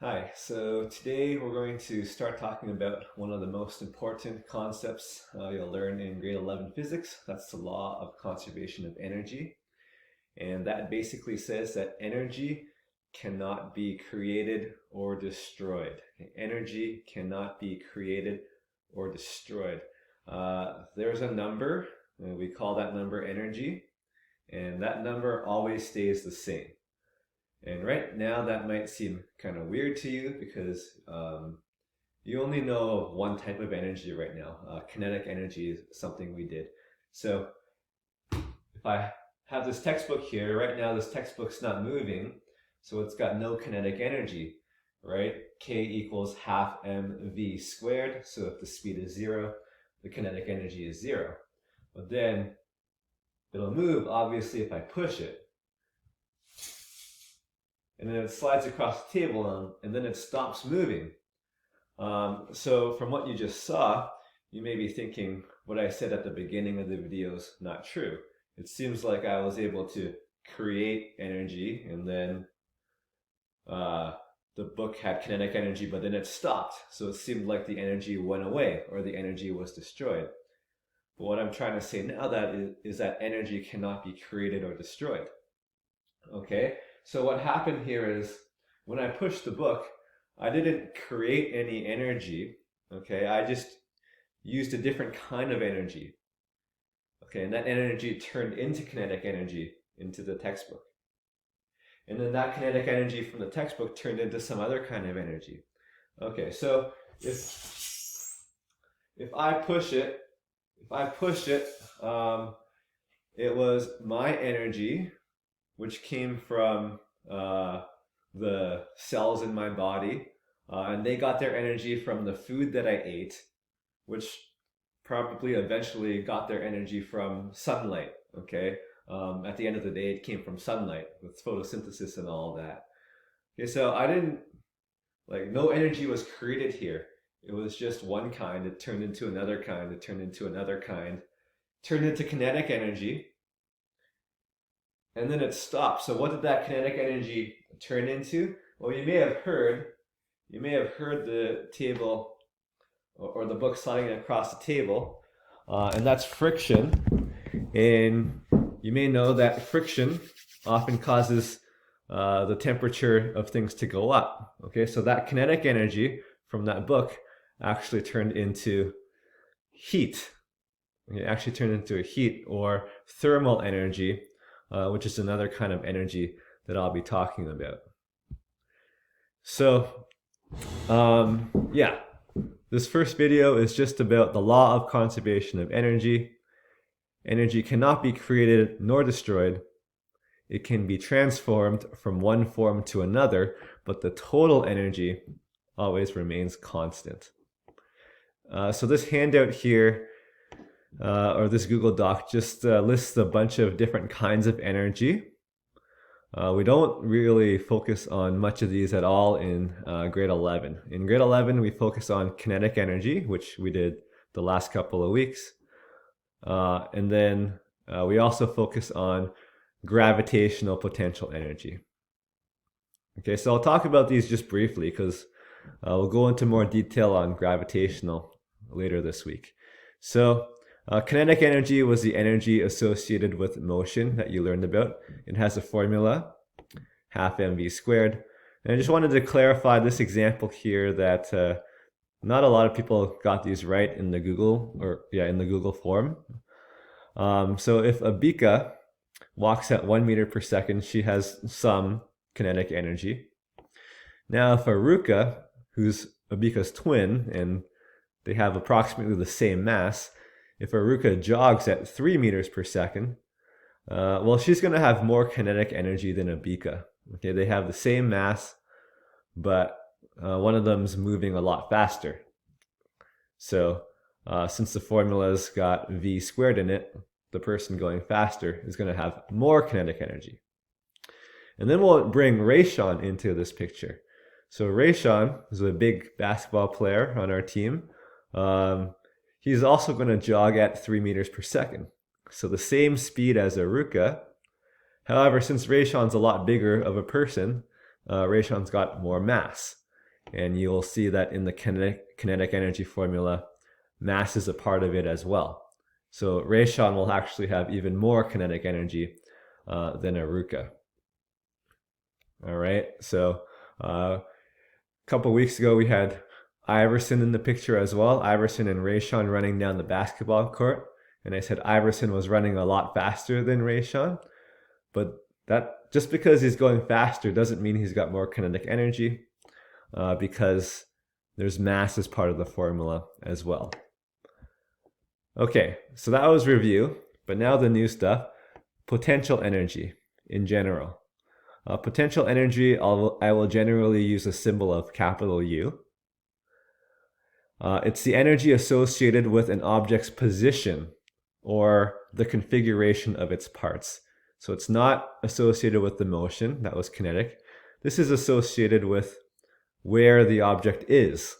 Hi, so today we're going to start talking about one of the most important concepts you'll learn in grade 11 physics. That's the law of conservation of energy. And that basically says that energy cannot be created or destroyed. Energy cannot be created or destroyed. There's a number, and we call that number energy, and that number always stays the same. And right now that might seem kind of weird to you because you only know of one type of energy right now. Kinetic energy is something we did. So if I have this textbook here, right now this textbook's not moving, so it's got no kinetic energy, right? K equals half mv squared, so if the speed is 0, the kinetic energy is 0. But then it'll move, obviously, if I push it. And then it slides across the table and then it stops moving. So from what you just saw, you may be thinking what I said at the beginning of the video is not true. It seems like I was able to create energy and then the book had kinetic energy, but then it stopped. So it seemed like the energy went away or the energy was destroyed. But what I'm trying to say now is that energy cannot be created or destroyed. Okay? So what happened here is when I pushed the book, I didn't create any energy, okay? I just used a different kind of energy, okay? And that energy turned into kinetic energy into the textbook. And then that kinetic energy from the textbook turned into some other kind of energy. Okay, so if I push it, it was my energy, which came from the cells in my body, and they got their energy from the food that I ate, which probably eventually got their energy from sunlight, okay? At the end of the day, it came from sunlight with photosynthesis and all that. Okay, so I didn't, no energy was created here. It was just one kind, it turned into another kind, it turned into another kind, turned into kinetic energy, and then it stopped. So what did that kinetic energy turn into? Well, you may have heard the table or the book sliding across the table, and that's friction. And you may know that friction often causes the temperature of things to go up. Okay, so that kinetic energy from that book actually turned into heat. It actually turned into a heat or thermal energy, which is another kind of energy that I'll be talking about. So, yeah, this first video is just about the law of conservation of energy. Energy cannot be created nor destroyed. It can be transformed from one form to another, but the total energy always remains constant. So this handout here, or this Google Doc, just lists a bunch of different kinds of energy. We don't really focus on much of these at all in grade 11. In grade 11, we focus on kinetic energy, which we did the last couple of weeks. And then we also focus on gravitational potential energy. Okay, so I'll talk about these just briefly because we'll go into more detail on gravitational later this week. So kinetic energy was the energy associated with motion that you learned about. It has a formula, half mv squared. And I just wanted to clarify this example here that not a lot of people got these right in the Google form. So if Abika walks at 1 meter per second, she has some kinetic energy. Now if Aruka, who's Abika's twin, and they have approximately the same mass, if Aruka jogs at 3 meters per second, well, she's going to have more kinetic energy than Abika. Okay, they have the same mass, but one of them's moving a lot faster. So since the formula's got v squared in it, the person going faster is going to have more kinetic energy. And then we'll bring Rayshawn into this picture. So Rayshawn is a big basketball player on our team. He's also going to jog at 3 meters per second. So the same speed as Aruka. However, since Rayshawn's a lot bigger of a person, Rayshawn's got more mass. And you'll see that in the kinetic energy formula, mass is a part of it as well. So Rayshawn will actually have even more kinetic energy than Aruka. All right, so a couple weeks ago we had Iverson in the picture as well. Iverson and Rayshawn running down the basketball court. And I said Iverson was running a lot faster than Rayshawn. But that just because he's going faster doesn't mean he's got more kinetic energy, because there's mass as part of the formula as well. Okay, so that was review, but now the new stuff, potential energy in general. Potential energy, I will generally use a symbol of capital U. It's the energy associated with an object's position or the configuration of its parts. So it's not associated with the motion, that was kinetic. This is associated with where the object is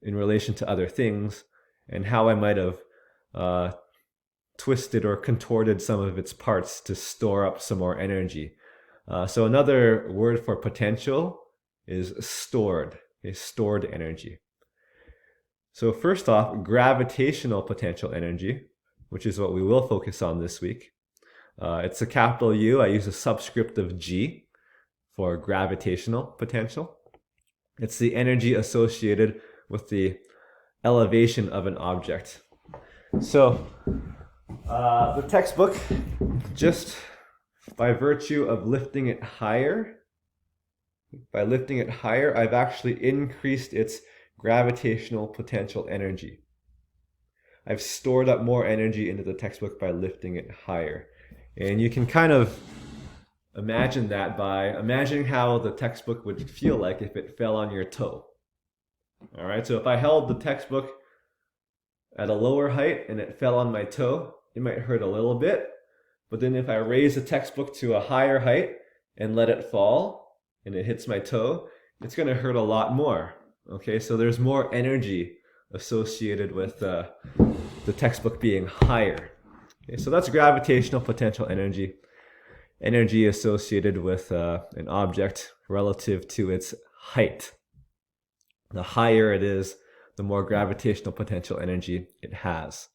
in relation to other things and how I might have twisted or contorted some of its parts to store up some more energy. So another word for potential is stored, stored energy. So first off, gravitational potential energy, which is what we will focus on this week. It's a capital U. I use a subscript of G for gravitational potential. It's the energy associated with the elevation of an object. So the textbook, just by virtue of lifting it higher, I've actually increased its gravitational potential energy. I've stored up more energy into the textbook by lifting it higher. And you can kind of imagine that by imagining how the textbook would feel like if it fell on your toe. All right, so if I held the textbook at a lower height and it fell on my toe, it might hurt a little bit. But then if I raise the textbook to a higher height and let it fall and it hits my toe, it's going to hurt a lot more. Okay, so there's more energy associated with the textbook being higher. Okay, so that's gravitational potential energy. Energy associated with an object relative to its height. The higher it is, the more gravitational potential energy it has.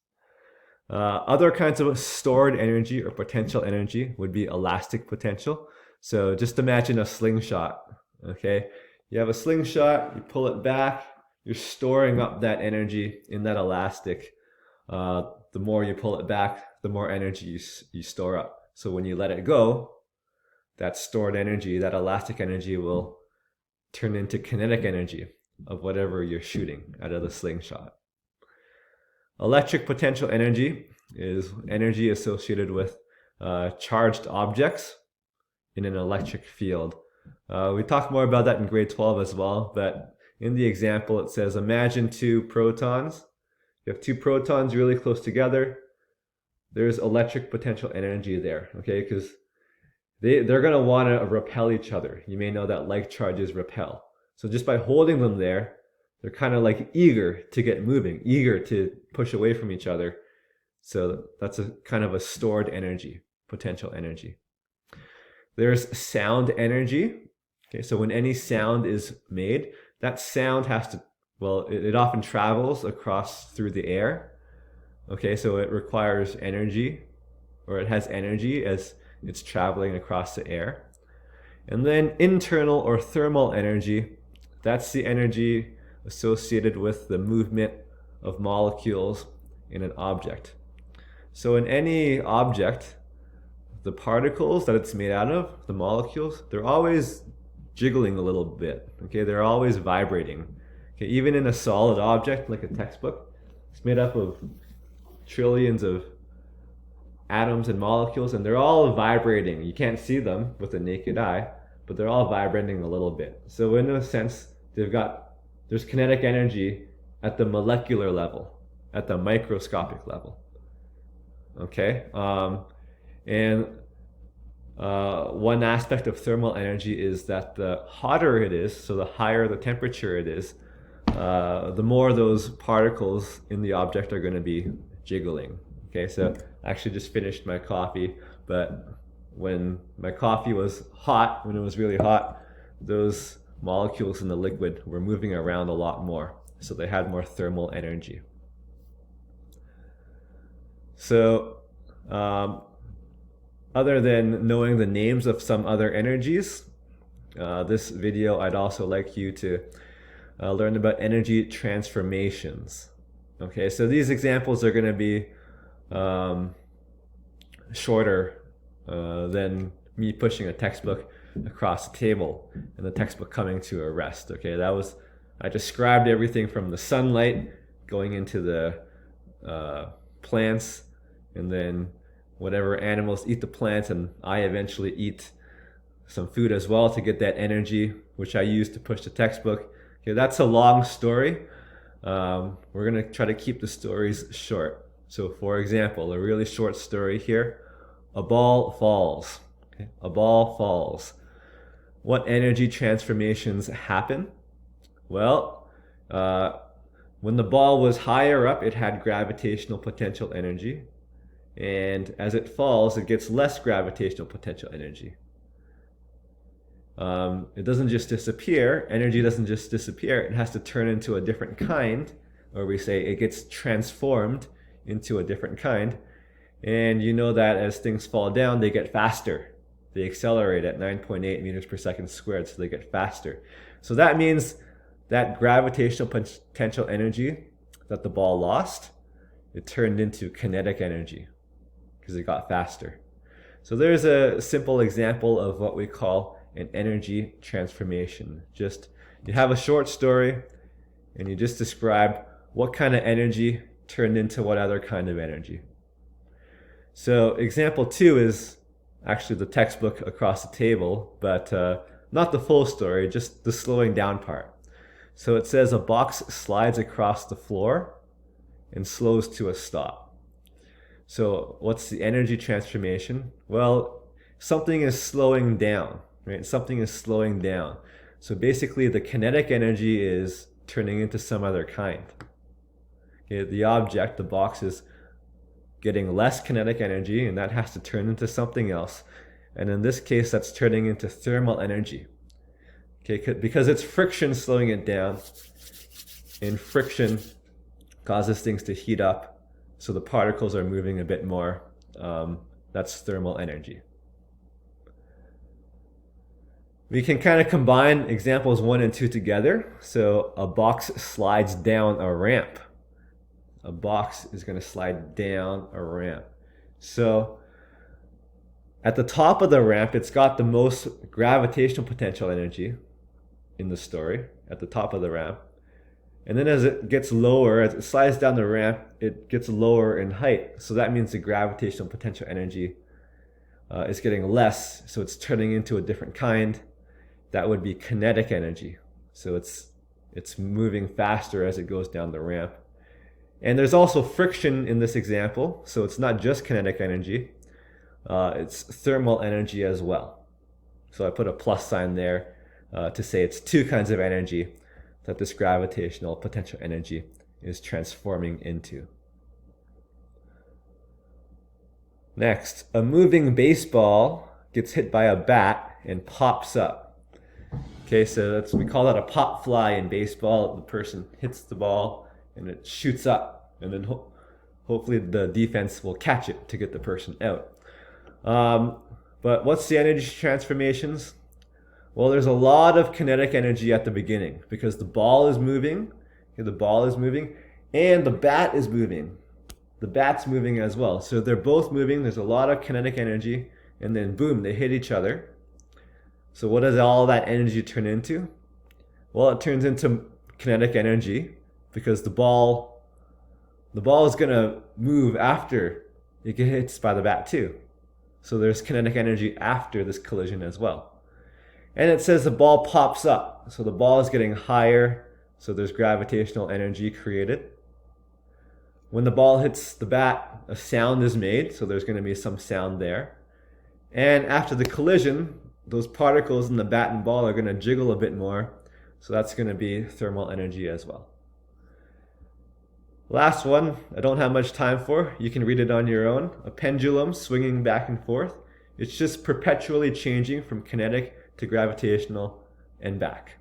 Other kinds of stored energy or potential energy would be elastic potential. So just imagine a slingshot. Okay, you have a slingshot, you pull it back, you're storing up that energy in that elastic. The more you pull it back, the more energy you store up. So when you let it go, that stored energy, that elastic energy, will turn into kinetic energy of whatever you're shooting out of the slingshot. Electric potential energy is energy associated with charged objects in an electric field. We talk more about that in grade 12 as well, but in the example it says imagine two protons. You have two protons really close together. There's electric potential energy there, okay? Because they're going to want to repel each other. You may know that like charges repel. So just by holding them there, they're kind of like eager to get moving, eager to push away from each other. So that's a kind of a stored energy, potential energy. There's sound energy. Okay, so when any sound is made, that sound has to, well, it often travels across through the air. Okay, so it requires energy, or it has energy as it's traveling across the air. And then internal or thermal energy, that's the energy associated with the movement of molecules in an object. So in any object, the particles that it's made out of, the molecules, they're always jiggling a little bit. Okay, they're always vibrating. Okay, even in a solid object like a textbook, it's made up of trillions of atoms and molecules, and they're all vibrating. You can't see them with the naked eye, but they're all vibrating a little bit. So in a sense, there's kinetic energy at the molecular level, at the microscopic level. Okay, and one aspect of thermal energy is that the hotter it is, so the higher the temperature it is, the more those particles in the object are going to be jiggling. Okay, so I actually just finished my coffee, but when my coffee was hot, when it was really hot, those molecules in the liquid were moving around a lot more, so they had more thermal energy. So other than knowing the names of some other energies, this video I'd also like you to learn about energy transformations. Okay, so these examples are going to be shorter than me pushing a textbook across the table and the textbook coming to a rest. Okay, I described everything from the sunlight going into the plants, and then whatever animals eat the plants, and I eventually eat some food as well to get that energy, which I use to push the textbook. Okay, that's a long story. We're going to try to keep the stories short. So for example, a really short story here: a ball falls. Okay? A ball falls. What energy transformations happen? Well, when the ball was higher up, it had gravitational potential energy. And as it falls, it gets less gravitational potential energy. It doesn't just disappear. Energy doesn't just disappear. It has to turn into a different kind, or we say it gets transformed into a different kind. And you know that as things fall down, they get faster. They accelerate at 9.8 meters per second squared, so they get faster. So that means that gravitational potential energy that the ball lost, it turned into kinetic energy because it got faster. So there's a simple example of what we call an energy transformation. Just you have a short story and you just describe what kind of energy turned into what other kind of energy. So example 2 is actually the textbook across the table, but not the full story, just the slowing down part. So it says a box slides across the floor and slows to a stop. So what's the energy transformation? Well, something is slowing down, right? Something is slowing down. So basically the kinetic energy is turning into some other kind. Okay, the object, the box, is getting less kinetic energy, and that has to turn into something else. And in this case, that's turning into thermal energy. Okay, because it's friction slowing it down, and friction causes things to heat up, so the particles are moving a bit more. That's thermal energy. We can kind of combine examples 1 and 2 together. So a box slides down a ramp. A box is going to slide down a ramp. So at the top of the ramp, it's got the most gravitational potential energy in the story, at the top of the ramp. And then as it gets lower, as it slides down the ramp, it gets lower in height. So that means the gravitational potential energy is getting less. So it's turning into a different kind. That would be kinetic energy. So it's moving faster as it goes down the ramp. And there's also friction in this example, so it's not just kinetic energy, it's thermal energy as well. So I put a plus sign there to say it's 2 kinds of energy that this gravitational potential energy is transforming into. Next, a moving baseball gets hit by a bat and pops up. Okay, so we call that a pop fly in baseball. The person hits the ball and it shoots up, and then hopefully the defense will catch it to get the person out. But what's the energy transformations? Well, there's a lot of kinetic energy at the beginning because the ball is moving. Okay, the ball is moving, and the bat is moving. The bat's moving as well. So they're both moving. There's a lot of kinetic energy, and then boom, they hit each other. So what does all that energy turn into? Well, it turns into kinetic energy because the ball is going to move after it gets hit by the bat too. So there's kinetic energy after this collision as well. And it says the ball pops up. So the ball is getting higher, so there's gravitational energy created. When the ball hits the bat, a sound is made, so there's going to be some sound there. And after the collision, those particles in the bat and ball are going to jiggle a bit more, so that's going to be thermal energy as well. Last one, I don't have much time for. You can read it on your own. A pendulum swinging back and forth. It's just perpetually changing from kinetic to gravitational and back.